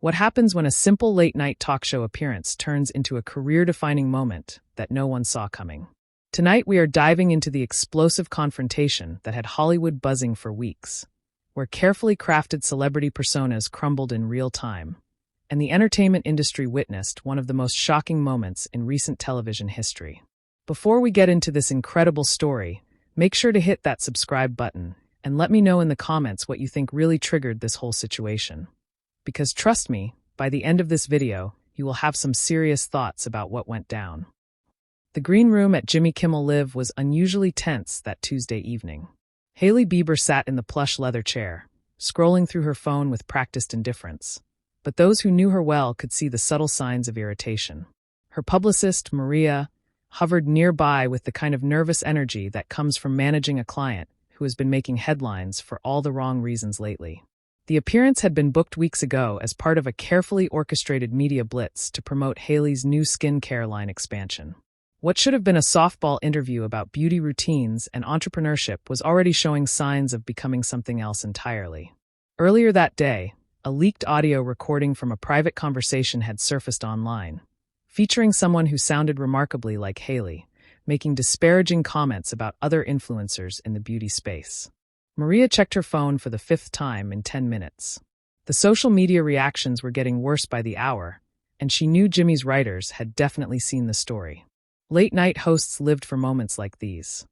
What happens when a simple late-night talk show appearance turns into a career-defining moment that no one saw coming? Tonight we are diving into the explosive confrontation that had Hollywood buzzing for weeks, where carefully crafted celebrity personas crumbled in real time, and the entertainment industry witnessed one of the most shocking moments in recent television history. Before we get into this incredible story, make sure to hit that subscribe button and let me know in the comments what you think really triggered this whole situation. Because trust me, by the end of this video, you will have some serious thoughts about what went down. The green room at Jimmy Kimmel Live was unusually tense that Tuesday evening. Hailey Bieber sat in the plush leather chair, scrolling through her phone with practiced indifference. But those who knew her well could see the subtle signs of irritation. Her publicist, Maria, hovered nearby with the kind of nervous energy that comes from managing a client who has been making headlines for all the wrong reasons lately. The appearance had been booked weeks ago as part of a carefully orchestrated media blitz to promote Hailey's new skincare line expansion. What should have been a softball interview about beauty routines and entrepreneurship was already showing signs of becoming something else entirely. Earlier that day, a leaked audio recording from a private conversation had surfaced online, featuring someone who sounded remarkably like Hailey, making disparaging comments about other influencers in the beauty space. Maria checked her phone for the 5th time in 10 minutes. The social media reactions were getting worse by the hour, and she knew Jimmy's writers had definitely seen the story. Late-night hosts lived for moments like these.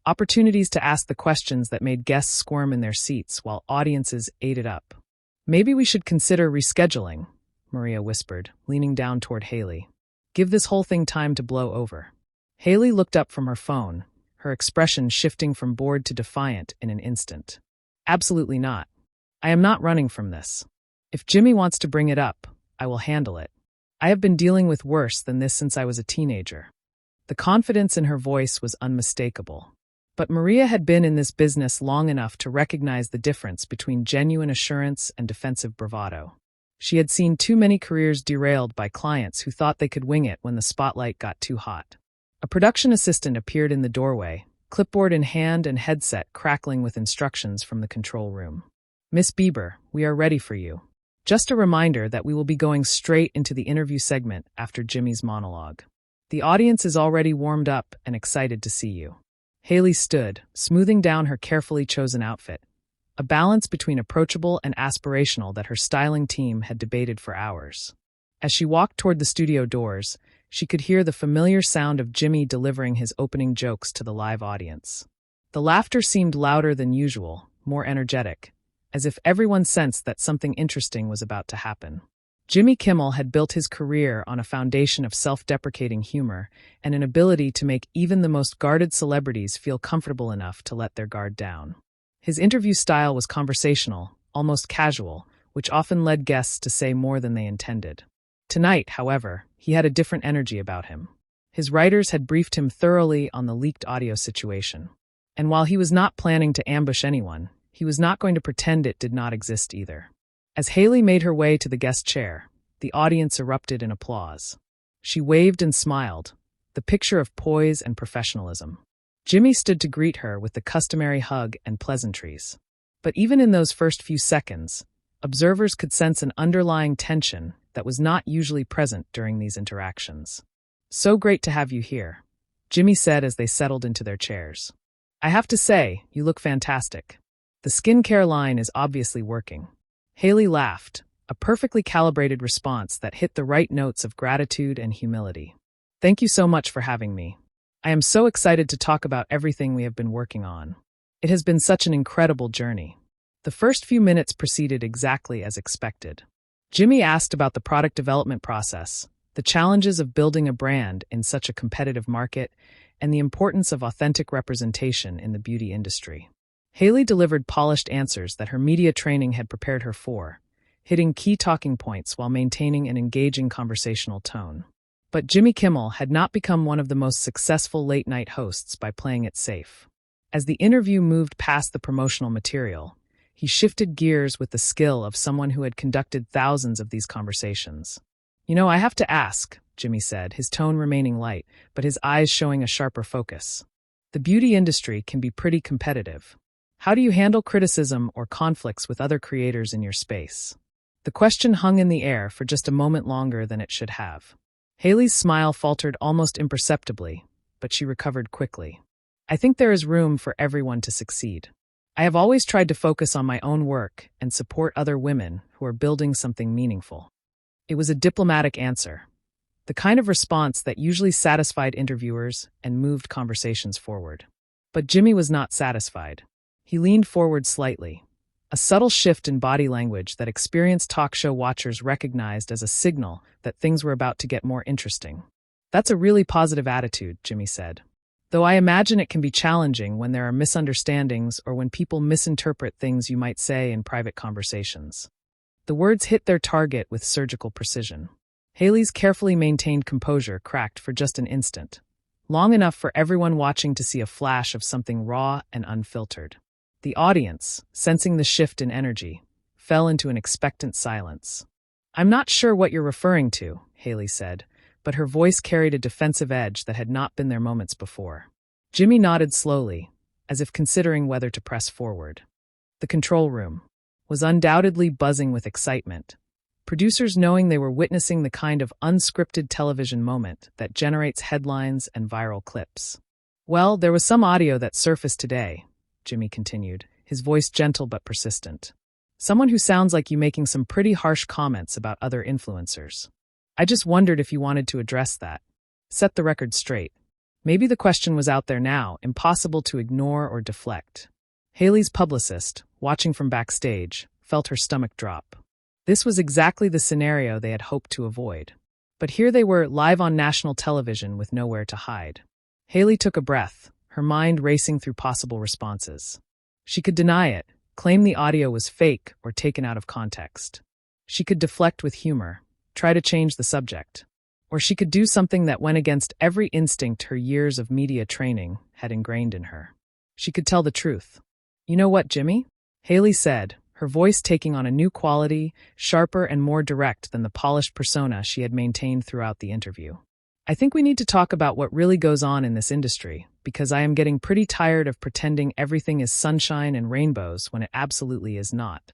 Opportunities to ask the questions that made guests squirm in their seats while audiences ate it up. "Maybe we should consider rescheduling," Maria whispered, leaning down toward Hailey. "Give this whole thing time to blow over." Hailey looked up from her phone, her expression shifting from bored to defiant in an instant. "Absolutely not. I am not running from this. If Jimmy wants to bring it up, I will handle it. I have been dealing with worse than this since I was a teenager." The confidence in her voice was unmistakable. But Maria had been in this business long enough to recognize the difference between genuine assurance and defensive bravado. She had seen too many careers derailed by clients who thought they could wing it when the spotlight got too hot. A production assistant appeared in the doorway, clipboard in hand and headset crackling with instructions from the control room. "Miss Bieber, we are ready for you. Just a reminder that we will be going straight into the interview segment after Jimmy's monologue. The audience is already warmed up and excited to see you." Hailey stood, smoothing down her carefully chosen outfit, a balance between approachable and aspirational that her styling team had debated for hours. As she walked toward the studio doors, she could hear the familiar sound of Jimmy delivering his opening jokes to the live audience. The laughter seemed louder than usual, more energetic, as if everyone sensed that something interesting was about to happen. Jimmy Kimmel had built his career on a foundation of self-deprecating humor and an ability to make even the most guarded celebrities feel comfortable enough to let their guard down. His interview style was conversational, almost casual, which often led guests to say more than they intended. Tonight, however, he had a different energy about him. His writers had briefed him thoroughly on the leaked audio situation. And while he was not planning to ambush anyone, he was not going to pretend it did not exist either. As Hailey made her way to the guest chair, the audience erupted in applause. She waved and smiled, the picture of poise and professionalism. Jimmy stood to greet her with the customary hug and pleasantries. But even in those first few seconds, observers could sense an underlying tension that was not usually present during these interactions. "So great to have you here," Jimmy said as they settled into their chairs. "I have to say, you look fantastic. The skincare line is obviously working." Hailey laughed, a perfectly calibrated response that hit the right notes of gratitude and humility. "Thank you so much for having me. I am so excited to talk about everything we have been working on. It has been such an incredible journey." The first few minutes proceeded exactly as expected. Jimmy asked about the product development process, the challenges of building a brand in such a competitive market, and the importance of authentic representation in the beauty industry. Hailey delivered polished answers that her media training had prepared her for, hitting key talking points while maintaining an engaging conversational tone. But Jimmy Kimmel had not become one of the most successful late-night hosts by playing it safe. As the interview moved past the promotional material, he shifted gears with the skill of someone who had conducted thousands of these conversations. "You know, I have to ask," Jimmy said, his tone remaining light, but his eyes showing a sharper focus. "The beauty industry can be pretty competitive. How do you handle criticism or conflicts with other creators in your space?" The question hung in the air for just a moment longer than it should have. Hailey's smile faltered almost imperceptibly, but she recovered quickly. I think there is room for everyone to succeed. I have always tried to focus on my own work and support other women who are building something meaningful. It was a diplomatic answer, the kind of response that usually satisfied interviewers and moved conversations forward. But Jimmy was not satisfied. He leaned forward slightly, a subtle shift in body language that experienced talk show watchers recognized as a signal that things were about to get more interesting. That's a really positive attitude, Jimmy said. Though I imagine it can be challenging when there are misunderstandings or when people misinterpret things you might say in private conversations. The words hit their target with surgical precision. Hailey's carefully maintained composure cracked for just an instant, long enough for everyone watching to see a flash of something raw and unfiltered. The audience, sensing the shift in energy, fell into an expectant silence. I'm not sure what you're referring to, Hailey said, but her voice carried a defensive edge that had not been there moments before. Jimmy nodded slowly, as if considering whether to press forward. The control room was undoubtedly buzzing with excitement, producers knowing they were witnessing the kind of unscripted television moment that generates headlines and viral clips. Well, there was some audio that surfaced today, Jimmy continued, his voice gentle but persistent. Someone who sounds like you making some pretty harsh comments about other influencers. I just wondered if you wanted to address that. Set the record straight. Maybe the question was out there now, impossible to ignore or deflect. Hailey's publicist, watching from backstage, felt her stomach drop. This was exactly the scenario they had hoped to avoid. But here they were, live on national television with nowhere to hide. Hailey took a breath, her mind racing through possible responses. She could deny it, claim the audio was fake or taken out of context. She could deflect with humor, try to change the subject. Or she could do something that went against every instinct her years of media training had ingrained in her. She could tell the truth. You know what, Jimmy? Hailey said, her voice taking on a new quality, sharper and more direct than the polished persona she had maintained throughout the interview. I think we need to talk about what really goes on in this industry, because I am getting pretty tired of pretending everything is sunshine and rainbows when it absolutely is not.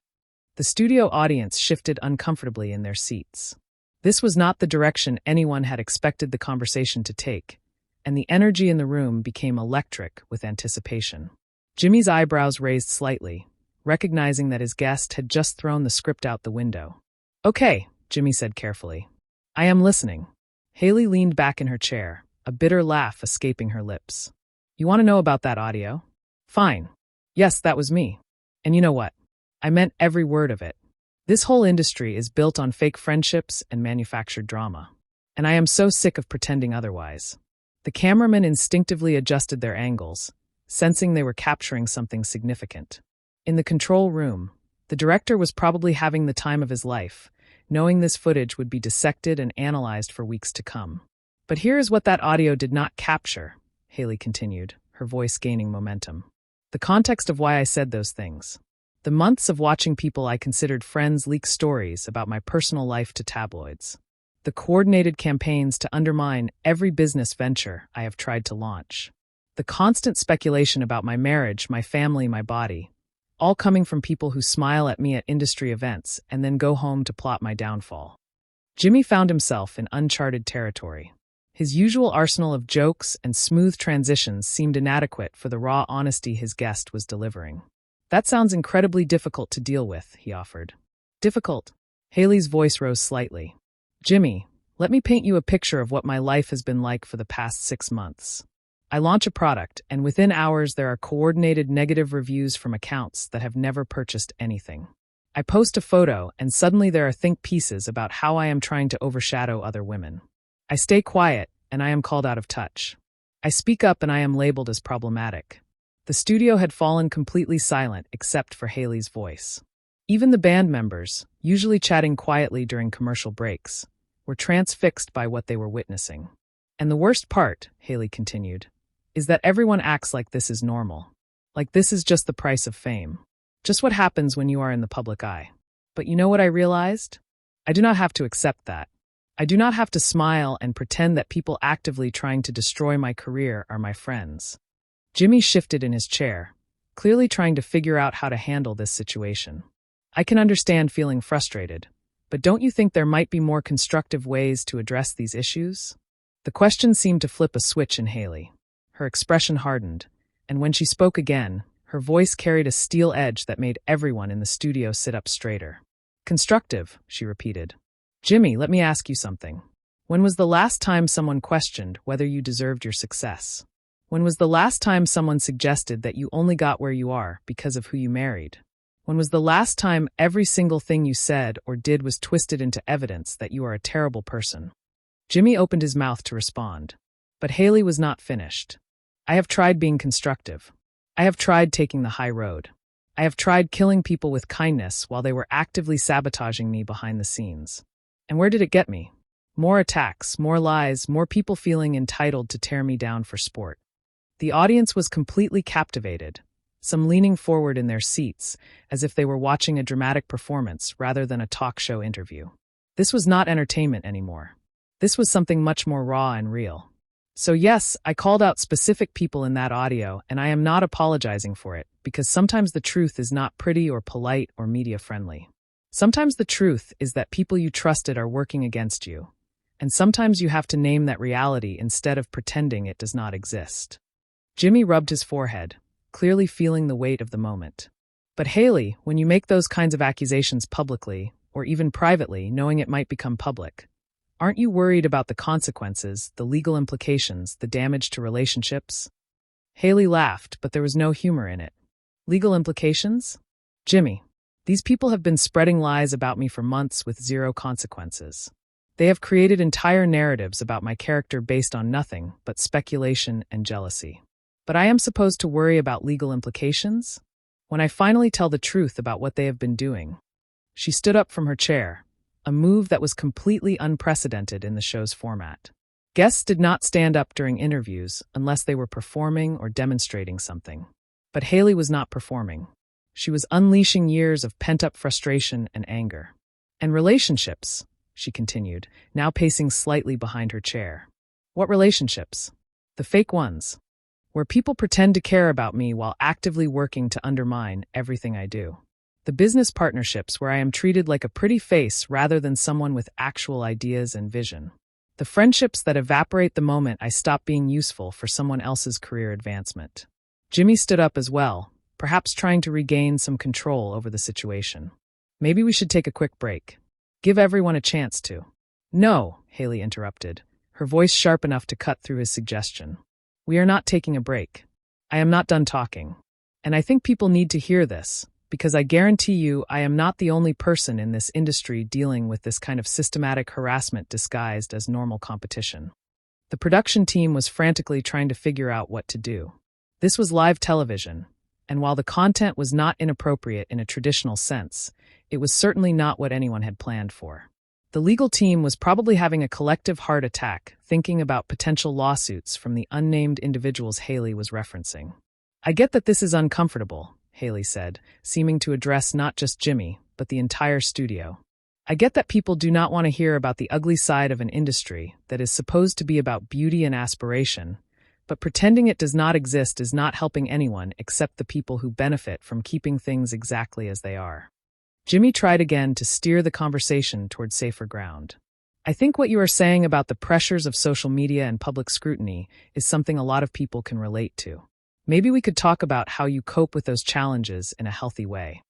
The studio audience shifted uncomfortably in their seats. This was not the direction anyone had expected the conversation to take, and the energy in the room became electric with anticipation. Jimmy's eyebrows raised slightly, recognizing that his guest had just thrown the script out the window. Okay, Jimmy said carefully. I am listening. Hailey leaned back in her chair, a bitter laugh escaping her lips. You want to know about that audio? Fine. Yes, that was me. And you know what? I meant every word of it. This whole industry is built on fake friendships and manufactured drama. And I am so sick of pretending otherwise. The cameramen instinctively adjusted their angles, sensing they were capturing something significant. In the control room, the director was probably having the time of his life, knowing this footage would be dissected and analyzed for weeks to come. But here is what that audio did not capture, Hailey continued, her voice gaining momentum. The context of why I said those things. The months of watching people I considered friends leak stories about my personal life to tabloids. The coordinated campaigns to undermine every business venture I have tried to launch. The constant speculation about my marriage, my family, my body. All coming from people who smile at me at industry events and then go home to plot my downfall. Jimmy found himself in uncharted territory. His usual arsenal of jokes and smooth transitions seemed inadequate for the raw honesty his guest was delivering. That sounds incredibly difficult to deal with, he offered. Difficult? Hailey's voice rose slightly. Jimmy, let me paint you a picture of what my life has been like for the past 6 months. I launch a product, and within hours there are coordinated negative reviews from accounts that have never purchased anything. I post a photo, and suddenly there are think pieces about how I am trying to overshadow other women. I stay quiet, and I am called out of touch. I speak up, and I am labeled as problematic. The studio had fallen completely silent except for Hailey's voice. Even the band members, usually chatting quietly during commercial breaks, were transfixed by what they were witnessing. And the worst part, Hailey continued, is that everyone acts like this is normal. Like this is just the price of fame. Just what happens when you are in the public eye. But you know what I realized? I do not have to accept that. I do not have to smile and pretend that people actively trying to destroy my career are my friends. Jimmy shifted in his chair, clearly trying to figure out how to handle this situation. I can understand feeling frustrated, But don't you think there might be more constructive ways to address these issues? The question seemed to flip a switch in Hailey. Her expression hardened, and when she spoke again, her voice carried a steel edge that made everyone in the studio sit up straighter. Constructive, she repeated. Jimmy, let me ask you something. When was the last time someone questioned whether you deserved your success? When was the last time someone suggested that you only got where you are because of who you married? When was the last time every single thing you said or did was twisted into evidence that you are a terrible person? Jimmy opened his mouth to respond, but Hailey was not finished. I have tried being constructive. I have tried taking the high road. I have tried killing people with kindness while they were actively sabotaging me behind the scenes. And where did it get me? More attacks, more lies, more people feeling entitled to tear me down for sport. The audience was completely captivated, some leaning forward in their seats, as if they were watching a dramatic performance rather than a talk show interview. This was not entertainment anymore. This was something much more raw and real. So yes, I called out specific people in that audio, and I am not apologizing for it, because sometimes the truth is not pretty or polite or media-friendly. Sometimes the truth is that people you trusted are working against you, and sometimes you have to name that reality instead of pretending it does not exist. Jimmy rubbed his forehead, clearly feeling the weight of the moment. But Hailey, when you make those kinds of accusations publicly, or even privately, knowing it might become public, aren't you worried about the consequences, the legal implications, the damage to relationships? Hailey laughed, but there was no humor in it. Legal implications? Jimmy, these people have been spreading lies about me for months with zero consequences. They have created entire narratives about my character based on nothing but speculation and jealousy. But I am supposed to worry about legal implications? When I finally tell the truth about what they have been doing. She stood up from her chair, a move that was completely unprecedented in the show's format. Guests did not stand up during interviews unless they were performing or demonstrating something. But Hailey was not performing. She was unleashing years of pent-up frustration and anger. And relationships, she continued, now pacing slightly behind her chair. What relationships? The fake ones. Where people pretend to care about me while actively working to undermine everything I do. The business partnerships where I am treated like a pretty face rather than someone with actual ideas and vision. The friendships that evaporate the moment I stop being useful for someone else's career advancement. Jimmy stood up as well, perhaps trying to regain some control over the situation. Maybe we should take a quick break. Give everyone a chance to. No, Hailey interrupted, her voice sharp enough to cut through his suggestion. We are not taking a break. I am not done talking. And I think people need to hear this, because I guarantee you I am not the only person in this industry dealing with this kind of systematic harassment disguised as normal competition. The production team was frantically trying to figure out what to do. This was live television, and while the content was not inappropriate in a traditional sense, it was certainly not what anyone had planned for. The legal team was probably having a collective heart attack, thinking about potential lawsuits from the unnamed individuals Hailey was referencing. I get that this is uncomfortable, Hailey said, seeming to address not just Jimmy, but the entire studio. I get that people do not want to hear about the ugly side of an industry that is supposed to be about beauty and aspiration, but pretending it does not exist is not helping anyone except the people who benefit from keeping things exactly as they are. Jimmy tried again to steer the conversation toward safer ground. I think what you are saying about the pressures of social media and public scrutiny is something a lot of people can relate to. Maybe we could talk about how you cope with those challenges in a healthy way.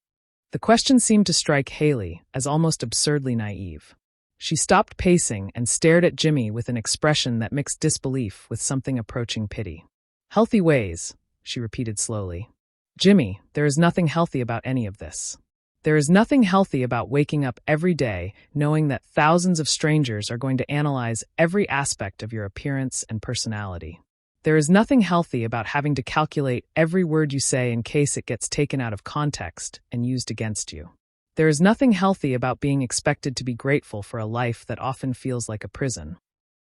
The question seemed to strike Hailey as almost absurdly naive. She stopped pacing and stared at Jimmy with an expression that mixed disbelief with something approaching pity. Healthy ways, she repeated slowly. Jimmy, there is nothing healthy about any of this. There is nothing healthy about waking up every day knowing that thousands of strangers are going to analyze every aspect of your appearance and personality. There is nothing healthy about having to calculate every word you say in case it gets taken out of context and used against you. There is nothing healthy about being expected to be grateful for a life that often feels like a prison.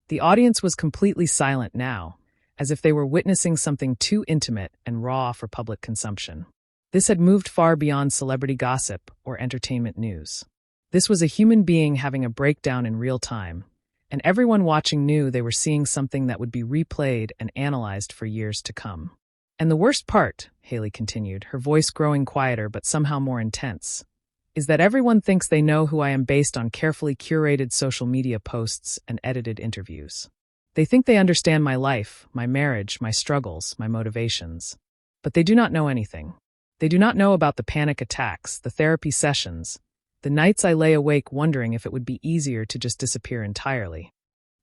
The audience was completely silent now, as if they were witnessing something too intimate and raw for public consumption. This had moved far beyond celebrity gossip or entertainment news. This was a human being having a breakdown in real time, and everyone watching knew they were seeing something that would be replayed and analyzed for years to come. And the worst part, Hailey continued, her voice growing quieter but somehow more intense, is that everyone thinks they know who I am based on carefully curated social media posts and edited interviews. They think they understand my life, my marriage, my struggles, my motivations. But they do not know anything. They do not know about the panic attacks, the therapy sessions, the nights I lay awake wondering if it would be easier to just disappear entirely.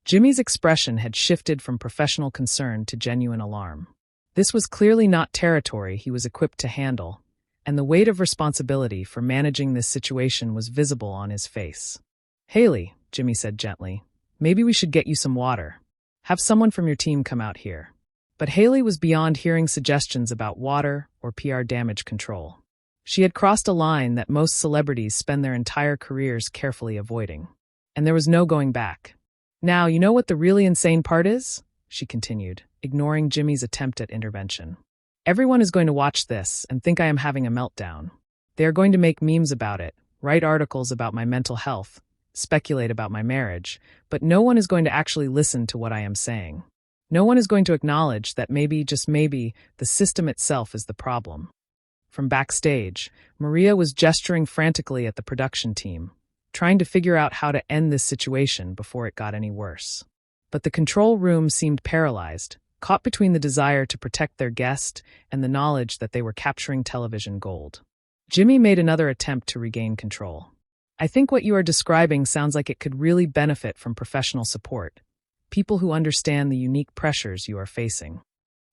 Jimmy's expression had shifted from professional concern to genuine alarm. This was clearly not territory he was equipped to handle, and the weight of responsibility for managing this situation was visible on his face. "Hailey," Jimmy said gently, "maybe we should get you some water. Have someone from your team come out here." But Hailey was beyond hearing suggestions about water or PR damage control. She had crossed a line that most celebrities spend their entire careers carefully avoiding. And there was no going back. "Now, you know what the really insane part is?" she continued, ignoring Jimmy's attempt at intervention. "Everyone is going to watch this and think I am having a meltdown. They are going to make memes about it, write articles about my mental health, speculate about my marriage, but no one is going to actually listen to what I am saying. No one is going to acknowledge that maybe, just maybe, the system itself is the problem." From backstage, Maria was gesturing frantically at the production team, trying to figure out how to end this situation before it got any worse. But the control room seemed paralyzed, caught between the desire to protect their guest and the knowledge that they were capturing television gold. Jimmy made another attempt to regain control. "I think what you are describing sounds like it could really benefit from professional support, people who understand the unique pressures you are facing."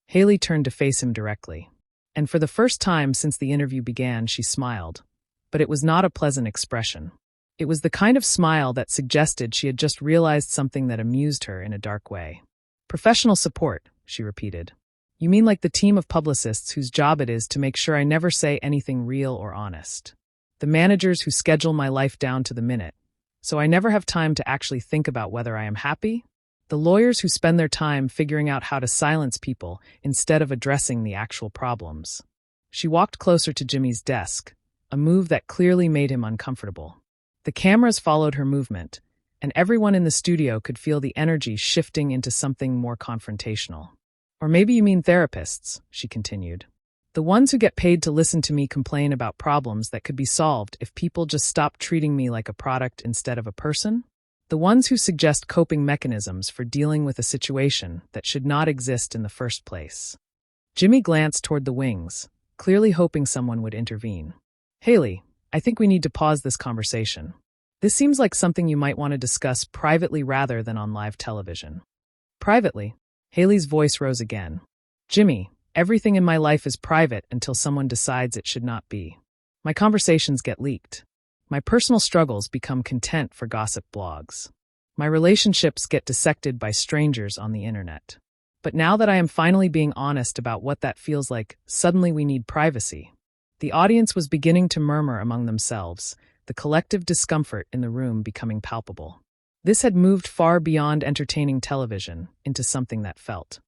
Hailey turned to face him directly. And for the first time since the interview began, she smiled. But it was not a pleasant expression. It was the kind of smile that suggested she had just realized something that amused her in a dark way. "Professional support," she repeated. "You mean like the team of publicists whose job it is to make sure I never say anything real or honest? The managers who schedule my life down to the minute, so I never have time to actually think about whether I am happy? The lawyers who spend their time figuring out how to silence people instead of addressing the actual problems." She walked closer to Jimmy's desk, a move that clearly made him uncomfortable. The cameras followed her movement, and everyone in the studio could feel the energy shifting into something more confrontational. "Or maybe you mean therapists," she continued. "The ones who get paid to listen to me complain about problems that could be solved if people just stopped treating me like a product instead of a person? The ones who suggest coping mechanisms for dealing with a situation that should not exist in the first place." Jimmy glanced toward the wings, clearly hoping someone would intervene. "Hailey, I think we need to pause this conversation. This seems like something you might want to discuss privately rather than on live television." "Privately?" Hailey's voice rose again. "Jimmy, everything in my life is private until someone decides it should not be. My conversations get leaked. My personal struggles become content for gossip blogs. My relationships get dissected by strangers on the internet. But now that I am finally being honest about what that feels like, suddenly we need privacy." The audience was beginning to murmur among themselves, the collective discomfort in the room becoming palpable. This had moved far beyond entertaining television into something that felt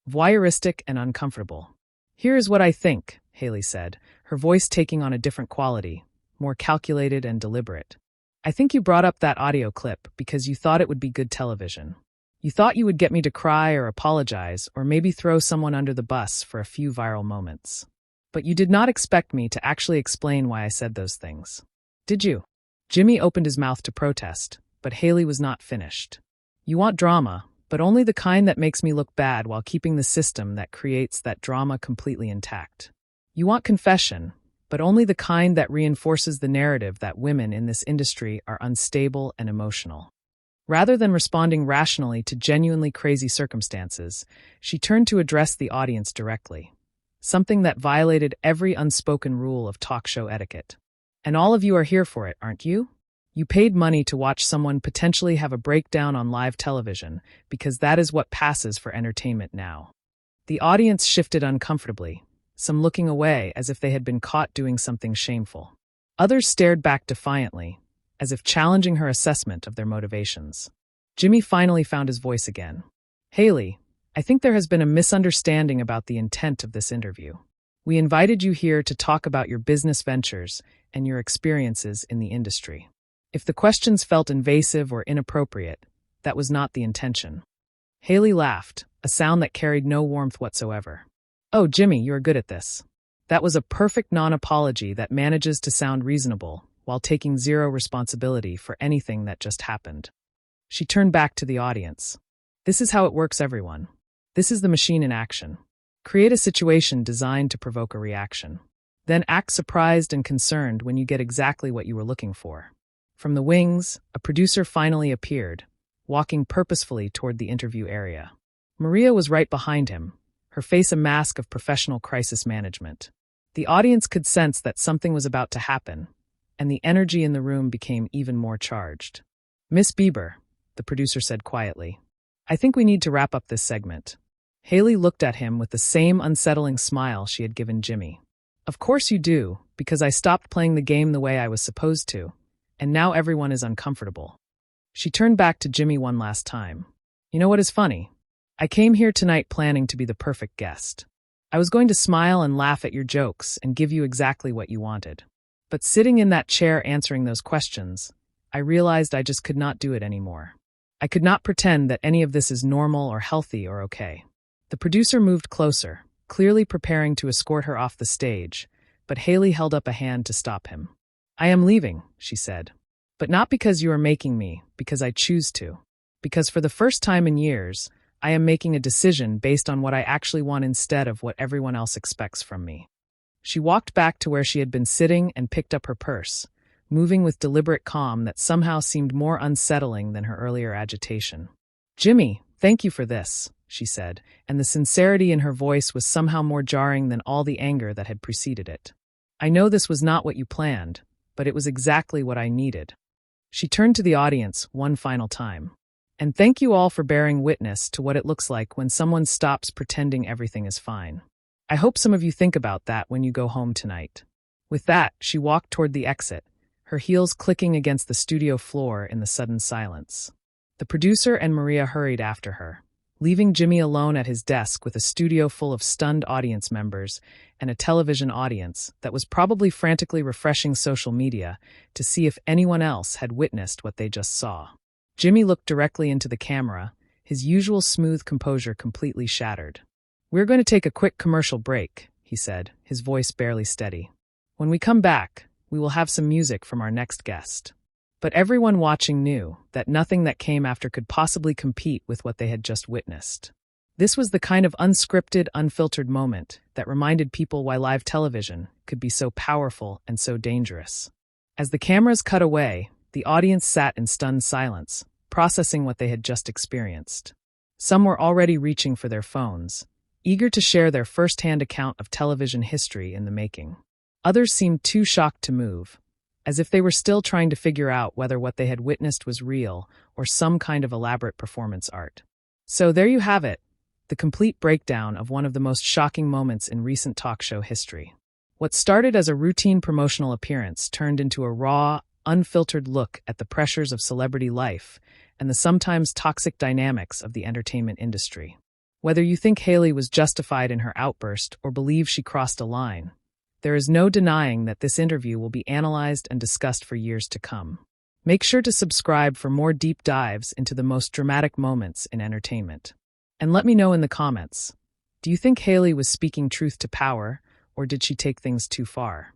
voyeuristic and uncomfortable. "Here is what I think," Hailey said, her voice taking on a different quality, more calculated and deliberate. "I think you brought up that audio clip because you thought it would be good television. You thought you would get me to cry or apologize or maybe throw someone under the bus for a few viral moments. But you did not expect me to actually explain why I said those things. Did you?" Jimmy opened his mouth to protest, but Hailey was not finished. "You want drama, but only the kind that makes me look bad while keeping the system that creates that drama completely intact. You want confession, but only the kind that reinforces the narrative that women in this industry are unstable and emotional." Rather than responding rationally to genuinely crazy circumstances, she turned to address the audience directly. Something that violated every unspoken rule of talk show etiquette. "And all of you are here for it, aren't you? You paid money to watch someone potentially have a breakdown on live television because that is what passes for entertainment now." The audience shifted uncomfortably, some looking away as if they had been caught doing something shameful. Others stared back defiantly, as if challenging her assessment of their motivations. Jimmy finally found his voice again. "Hailey, I think there has been a misunderstanding about the intent of this interview. We invited you here to talk about your business ventures and your experiences in the industry. If the questions felt invasive or inappropriate, that was not the intention." Hailey laughed, a sound that carried no warmth whatsoever. "Oh, Jimmy, you are good at this. That was a perfect non-apology that manages to sound reasonable, while taking zero responsibility for anything that just happened. She turned back to the audience. This is how it works, everyone. This is the machine in action. Create a situation designed to provoke a reaction. Then act surprised and concerned when you get exactly what you were looking for. From the wings, a producer finally appeared, walking purposefully toward the interview area. Maria was right behind him, her face a mask of professional crisis management. The audience could sense that something was about to happen, and the energy in the room became even more charged. "Miss Bieber," the producer said quietly, "I think we need to wrap up this segment." Hailey looked at him with the same unsettling smile she had given Jimmy. "Of course you do, because I stopped playing the game the way I was supposed to, and now everyone is uncomfortable." She turned back to Jimmy one last time. "You know what is funny? I came here tonight planning to be the perfect guest. I was going to smile and laugh at your jokes and give you exactly what you wanted. But sitting in that chair answering those questions, I realized I just could not do it anymore. I could not pretend that any of this is normal or healthy or okay." The producer moved closer, clearly preparing to escort her off the stage, but Hailey held up a hand to stop him. "I am leaving," she said. "But not because you are making me, because I choose to. Because for the first time in years, I am making a decision based on what I actually want instead of what everyone else expects from me." She walked back to where she had been sitting and picked up her purse, moving with deliberate calm that somehow seemed more unsettling than her earlier agitation. "Jimmy, thank you for this," she said, and the sincerity in her voice was somehow more jarring than all the anger that had preceded it. "I know this was not what you planned, but it was exactly what I needed." She turned to the audience one final time. "And thank you all for bearing witness to what it looks like when someone stops pretending everything is fine. I hope some of you think about that when you go home tonight." With that, she walked toward the exit, her heels clicking against the studio floor in the sudden silence. The producer and Maria hurried after her, leaving Jimmy alone at his desk with a studio full of stunned audience members and a television audience that was probably frantically refreshing social media to see if anyone else had witnessed what they just saw. Jimmy looked directly into the camera, his usual smooth composure completely shattered. "We're going to take a quick commercial break," he said, his voice barely steady. "When we come back, we will have some music from our next guest." But everyone watching knew that nothing that came after could possibly compete with what they had just witnessed. This was the kind of unscripted, unfiltered moment that reminded people why live television could be so powerful and so dangerous. As the cameras cut away, the audience sat in stunned silence, processing what they had just experienced. Some were already reaching for their phones, eager to share their first-hand account of television history in the making. Others seemed too shocked to move, as if they were still trying to figure out whether what they had witnessed was real or some kind of elaborate performance art. So there you have it, the complete breakdown of one of the most shocking moments in recent talk show history. What started as a routine promotional appearance turned into a raw, unfiltered look at the pressures of celebrity life and the sometimes toxic dynamics of the entertainment industry. Whether you think Hailey was justified in her outburst or believe she crossed a line, there is no denying that this interview will be analyzed and discussed for years to come. Make sure to subscribe for more deep dives into the most dramatic moments in entertainment. And let me know in the comments, do you think Hailey was speaking truth to power, or did she take things too far?